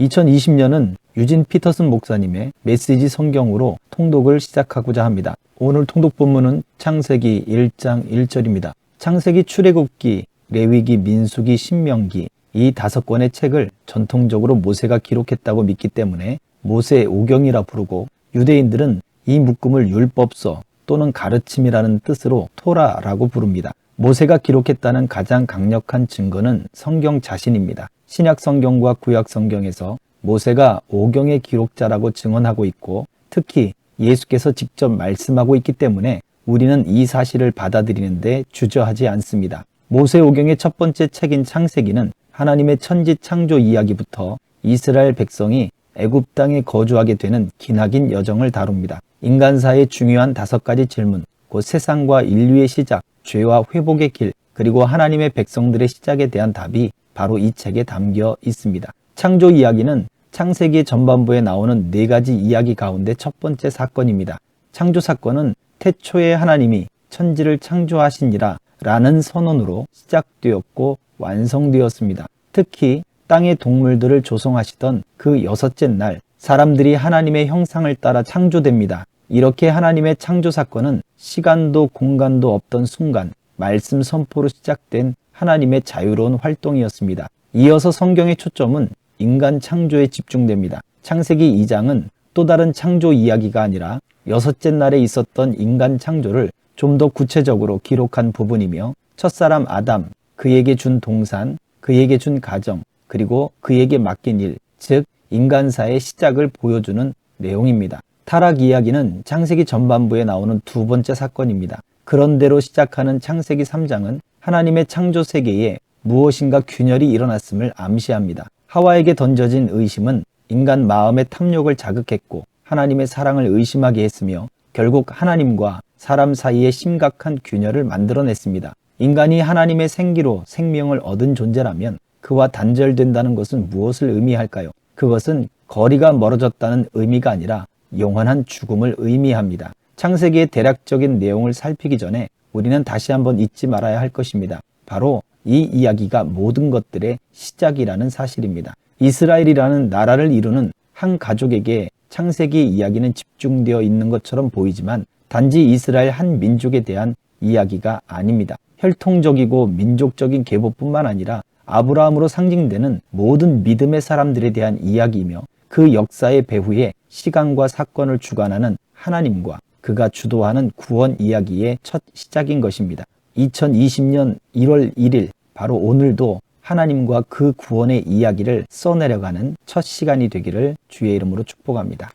2020년은 유진 피터슨 목사님의 메시지 성경으로 통독을 시작하고자 합니다. 오늘 통독 본문은 창세기 1장 1절입니다. 창세기, 출애굽기, 레위기, 민수기, 신명기 이 5권의 책을 전통적으로 모세가 기록했다고 믿기 때문에 모세 오경이라 부르고, 유대인들은 이 묶음을 율법서 또는 가르침이라는 뜻으로 토라라고 부릅니다. 모세가 기록했다는 가장 강력한 증거는 성경 자신입니다. 신약 성경과 구약 성경에서 모세가 오경의 기록자라고 증언하고 있고, 특히 예수께서 직접 말씀하고 있기 때문에 우리는 이 사실을 받아들이는데 주저하지 않습니다. 모세 오경의 첫 번째 책인 창세기는 하나님의 천지 창조 이야기부터 이스라엘 백성이 애굽 땅에 거주하게 되는 기나긴 여정을 다룹니다. 인간사의 중요한 5가지 질문, 곧 세상과 인류의 시작, 죄와 회복의 길, 그리고 하나님의 백성들의 시작에 대한 답이 바로 이 책에 담겨 있습니다. 창조 이야기는 창세기 전반부에 나오는 4가지 이야기 가운데 첫 번째 사건입니다. 창조 사건은 태초에 하나님이 천지를 창조하시니라 라는 선언으로 시작되었고 완성되었습니다. 특히 땅의 동물들을 조성하시던 그 6째 날, 사람들이 하나님의 형상을 따라 창조됩니다. 이렇게 하나님의 창조 사건은 시간도 공간도 없던 순간 말씀 선포로 시작된 하나님의 자유로운 활동이었습니다. 이어서 성경의 초점은 인간 창조에 집중됩니다. 창세기 2장은 또 다른 창조 이야기가 아니라 6째 날에 있었던 인간 창조를 좀 더 구체적으로 기록한 부분이며, 첫사람 아담, 그에게 준 동산, 그에게 준 가정, 그리고 그에게 맡긴 일, 즉 인간사의 시작을 보여주는 내용입니다. 타락 이야기는 창세기 전반부에 나오는 2번째 사건입니다. 그런대로 시작하는 창세기 3장은 하나님의 창조 세계에 무엇인가 균열이 일어났음을 암시합니다. 하와에게 던져진 의심은 인간 마음의 탐욕을 자극했고 하나님의 사랑을 의심하게 했으며, 결국 하나님과 사람 사이에 심각한 균열을 만들어냈습니다. 인간이 하나님의 생기로 생명을 얻은 존재라면 그와 단절된다는 것은 무엇을 의미할까요? 그것은 거리가 멀어졌다는 의미가 아니라 영원한 죽음을 의미합니다. 창세기의 대략적인 내용을 살피기 전에 우리는 다시 한번 잊지 말아야 할 것입니다. 바로 이 이야기가 모든 것들의 시작이라는 사실입니다. 이스라엘이라는 나라를 이루는 한 가족에게 창세기 이야기는 집중되어 있는 것처럼 보이지만 단지 이스라엘 한 민족에 대한 이야기가 아닙니다. 혈통적이고 민족적인 계보뿐만 아니라 아브라함으로 상징되는 모든 믿음의 사람들에 대한 이야기이며, 그 역사의 배후에 시간과 사건을 주관하는 하나님과 그가 주도하는 구원 이야기의 첫 시작인 것입니다. 2020년 1월 1일, 바로 오늘도 하나님과 그 구원의 이야기를 써내려가는 첫 시간이 되기를 주의 이름으로 축복합니다.